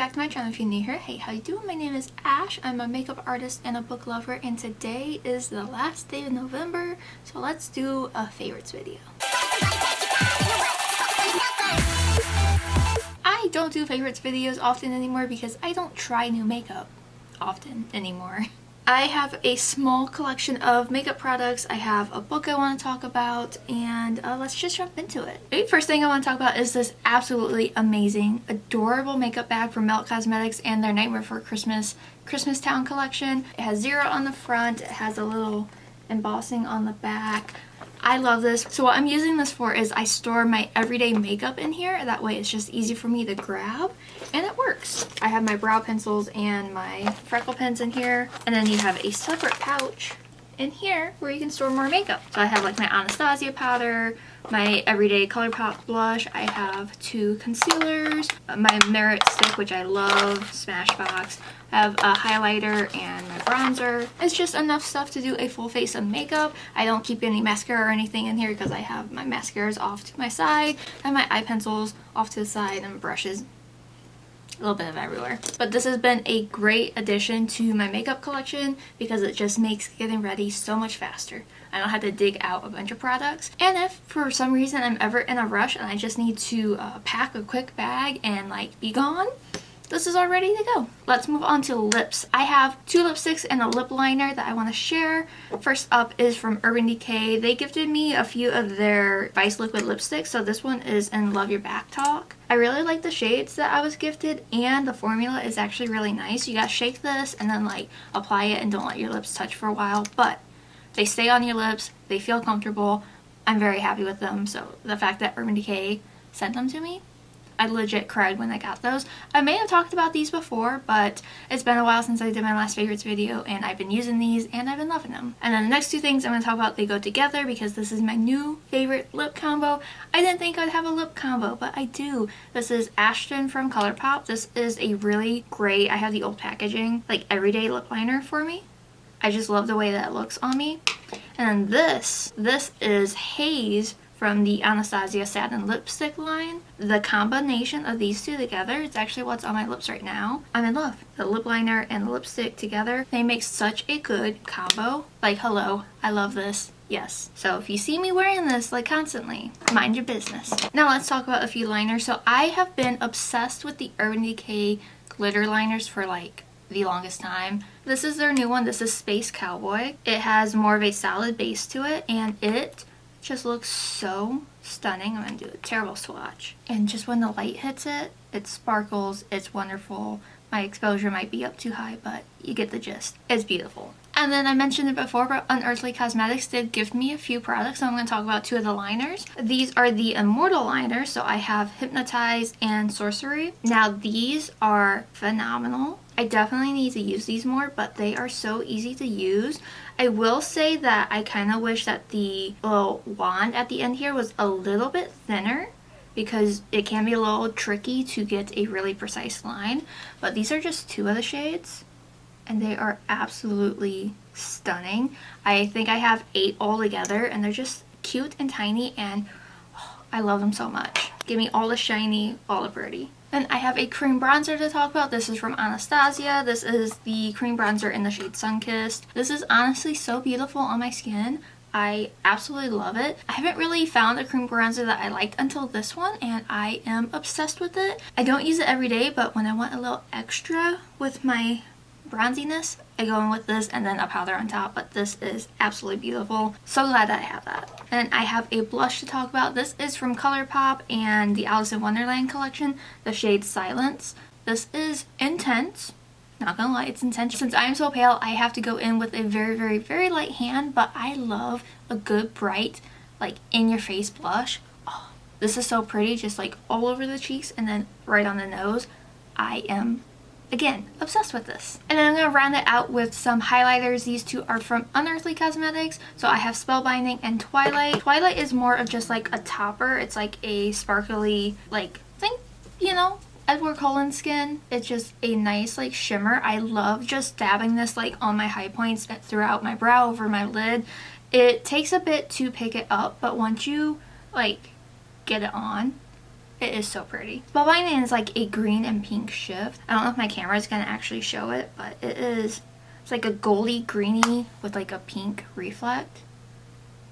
back to my channel if you're new here. Hey, how you doing? My name is Ash. I'm a makeup artist and a book lover, and today is the last day of November, so let's do a favorites video. I don't do favorites videos often anymore because I don't try new makeup often anymore. I have a small collection of makeup products. I have a book I want to talk about, and let's just jump into it. The first thing I want to talk about is this absolutely amazing, adorable makeup bag from Melt Cosmetics and their Nightmare Before Christmas Town collection. It has 0 on the front. It has a little embossing on the back. I love this. So what I'm using this for is I store my everyday makeup in here. That way it's just easy for me to grab, and it works. I have my brow pencils and my freckle pens in here, and then you have a separate pouch in here where you can store more makeup. So I have like my Anastasia powder, my everyday Colourpop blush, I have 2 concealers, my Merit stick, which I love, Smashbox, I have a highlighter and my bronzer. It's just enough stuff to do a full face of makeup. I don't keep any mascara or anything in here because I have my mascaras off to my side and my eye pencils off to the side and brushes. A little bit of everywhere. But this has been a great addition to my makeup collection because it just makes getting ready so much faster. I don't have to dig out a bunch of products. And if for some reason I'm ever in a rush and I just need to pack a quick bag and like be gone, this is all ready to go. Let's move on to lips. I have 2 lipsticks and a lip liner that I want to share. First up is from Urban Decay. They gifted me a few of their Vice Liquid lipsticks. So this one is in Love Your Back Talk. I really like the shades that I was gifted, and the formula is actually really nice. You gotta shake this and then like apply it and don't let your lips touch for a while, but they stay on your lips, they feel comfortable. I'm very happy with them. So the fact that Urban Decay sent them to me, I legit cried when I got those. I may have talked about these before, but it's been a while since I did my last favorites video, and I've been using these and I've been loving them. And then the next 2 things I'm going to talk about, they go together because this is my new favorite lip combo. I didn't think I'd have a lip combo, but I do. This is Ashton from Colourpop. This is a really great, I have the old packaging, like everyday lip liner for me. I just love the way that it looks on me. And then this is Haze from the Anastasia Satin lipstick line. The combination of these 2 together, it's actually what's on my lips right now. I'm in love. The lip liner and the lipstick together, they make such a good combo. Like, hello, I love this. Yes. So if you see me wearing this like constantly, mind your business. Now let's talk about a few liners. So I have been obsessed with the Urban Decay glitter liners for like the longest time. This is their new one. This is Space Cowboy. It has more of a solid base to it, and it just looks so stunning. I'm gonna do a terrible swatch. And just when the light hits it, it sparkles. It's wonderful. My exposure might be up too high, but you get the gist. It's beautiful. And then I mentioned it before, but Unearthly Cosmetics did give me a few products, so I'm going to talk about 2 of the liners. These are the Immortal liners, so I have Hypnotize and Sorcery. Now these are phenomenal. I definitely need to use these more, but they are so easy to use. I will say that I kind of wish that the little wand at the end here was a little bit thinner, because it can be a little tricky to get a really precise line. But these are just 2 of the shades, and they are absolutely stunning. I think I have 8 all together, and they're just cute and tiny, and oh, I love them so much. Give me all the shiny, all the pretty. Then I have a cream bronzer to talk about. This is from Anastasia. This is the cream bronzer in the shade Sunkissed. This is honestly so beautiful on my skin. I absolutely love it. I haven't really found a cream bronzer that I liked until this one, and I am obsessed with it. I don't use it every day, but when I want a little extra with my bronziness, I go in with this and then a powder on top, but this is absolutely beautiful. So glad that I have that. And I have a blush to talk about. This is from Colourpop and the Alice in Wonderland collection, the shade Silence. This is intense. Not gonna lie, it's intense. Since I am so pale, I have to go in with a very, very, very light hand, but I love a good bright, like in your face blush. Oh, this is so pretty, just like all over the cheeks and then right on the nose. I am, again, obsessed with this. And then I'm gonna round it out with some highlighters. These 2 are from Unearthly Cosmetics. So I have Spellbinding and Twilight. Twilight is more of just like a topper. It's like a sparkly, like, thing, you know, Edward Cullen skin. It's just a nice like shimmer. I love just dabbing this like on my high points throughout my brow, over my lid. It takes a bit to pick it up, but once you like get it on, It is so pretty. Spellbinding is like a green and pink shift. I don't know if my camera is gonna actually show it, but it is. It's like a goldy greeny with like a pink reflect.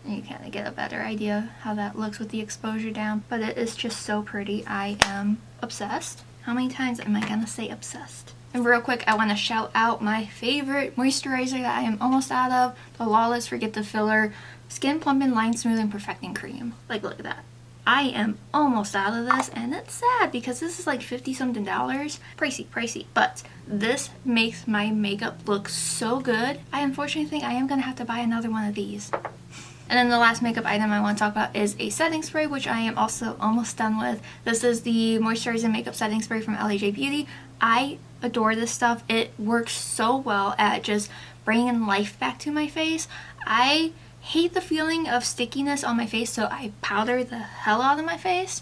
And you kind of get a better idea how that looks with the exposure down. But it is just so pretty. I am obsessed. How many times am I gonna say obsessed? And real quick, I want to shout out my favorite moisturizer that I am almost out of. The Lawless Forget the Filler Skin Plumping Line Smoothing Perfecting Cream. Like, look at that. I am almost out of this, and it's sad because this is like 50 something dollars. Pricey, but this makes my makeup look so good. I unfortunately think I am gonna have to buy another one of these. And then the last makeup item I want to talk about is a setting spray, which I am also almost done with. This is the Moisturizing Makeup Setting Spray from Elli Beauty. I adore this stuff. It works so well at just bringing life back to my face. I hate the feeling of stickiness on my face, so I powder the hell out of my face.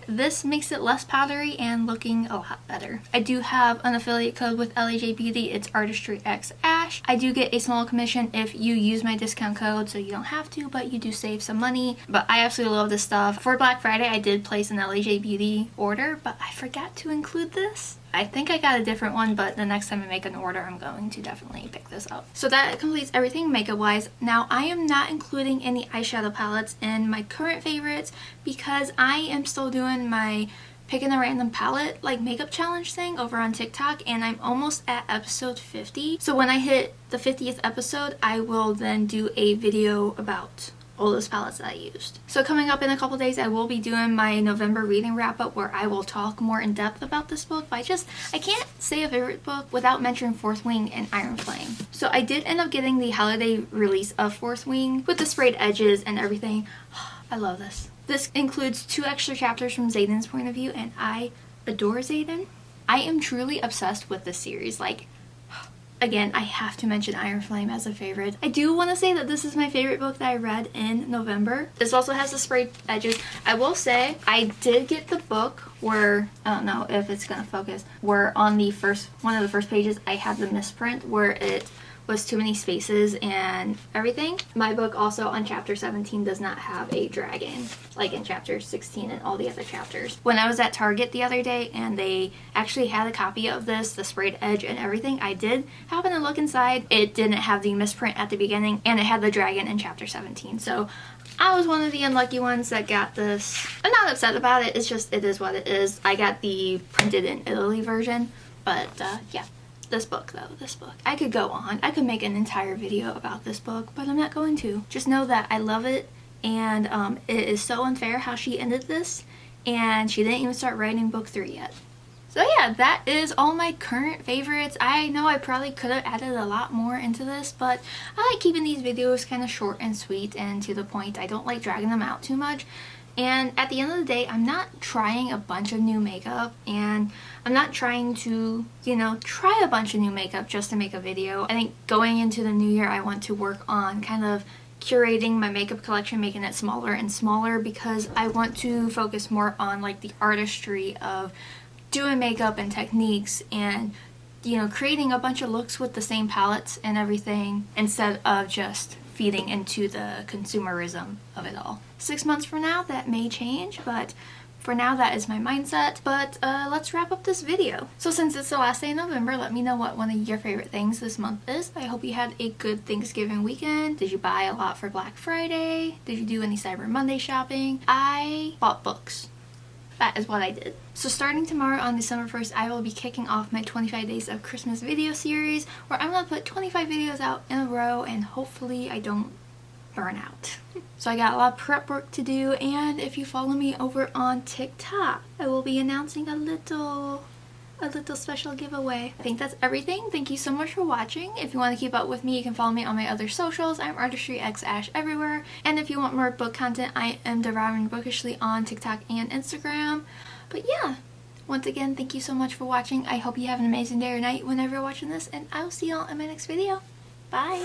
This makes it less powdery and looking a lot better. I do have an affiliate code with Elli Beauty. It's artistryxashh. I do get a small commission if you use my discount code, so you don't have to, but you do save some money. But I absolutely love this stuff. For Black Friday, I did place an Elli Beauty order, but I forgot to include this. I think I got a different one, but the next time I make an order, I'm going to definitely pick this up. So that completes everything makeup-wise. Now, I am not including any eyeshadow palettes in my current favorites because I am still doing my picking a random palette like makeup challenge thing over on TikTok, and I'm almost at episode 50. So when I hit the 50th episode, I will then do a video about all those palettes that I used. So coming up in a couple days, I will be doing my November reading wrap up where I will talk more in depth about this book, but I can't say a favorite book without mentioning Fourth Wing and Iron Flame. So I did end up getting the holiday release of Fourth Wing with the sprayed edges and everything. I love this. This includes 2 extra chapters from Xaden's point of view, and I adore Xaden. I am truly obsessed with this series. Like, again, I have to mention Iron Flame as a favorite. I do want to say that this is my favorite book that I read in November. This also has the sprayed edges. I will say, I did get the book where, I don't know if it's going to focus, where on the one of the first pages, I have the misprint where it was too many spaces and everything. My book also on chapter 17 does not have a dragon like in chapter 16 and all the other chapters. When I was at Target the other day and they actually had a copy of this, the sprayed edge and everything, I did happen to look inside. It didn't have the misprint at the beginning and it had the dragon in chapter 17. So I was one of the unlucky ones that got this. I'm not upset about it. It's just, it is what it is. I got the printed in Italy version, but yeah. This book though, this book. I could go on. I could make an entire video about this book, but I'm not going to. Just know that I love it, and it is so unfair how she ended this, and she didn't even start writing book 3 yet. So yeah, that is all my current favorites. I know I probably could have added a lot more into this, but I like keeping these videos kind of short and sweet and to the point. I don't like dragging them out too much. And at the end of the day, I'm not trying a bunch of new makeup, and I'm not trying to, you know, try a bunch of new makeup just to make a video. I think going into the new year, I want to work on kind of curating my makeup collection, making it smaller and smaller, because I want to focus more on like the artistry of doing makeup and techniques and, you know, creating a bunch of looks with the same palettes and everything instead of just feeding into the consumerism of it all. 6 months from now, that may change, but for now, that is my mindset. But let's wrap up this video. So since it's the last day of November, let me know what one of your favorite things this month is. I hope you had a good Thanksgiving weekend. Did you buy a lot for Black Friday? Did you do any Cyber Monday shopping? I bought books. That is what I did. So starting tomorrow on December 1st, I will be kicking off my 25 Days of Christmas video series, where I'm going to put 25 videos out in a row, and hopefully I don't burn out. So I got a lot of prep work to do, and if you follow me over on TikTok, I will be announcing a little special giveaway. I think that's everything. Thank you so much for watching. If you want to keep up with me, you can follow me on my other socials. I'm artistryxashh everywhere. And if you want more book content, I am devouring bookishly on TikTok and Instagram. But yeah, once again, thank you so much for watching. I hope you have an amazing day or night whenever you're watching this, and I will see y'all in my next video. Bye!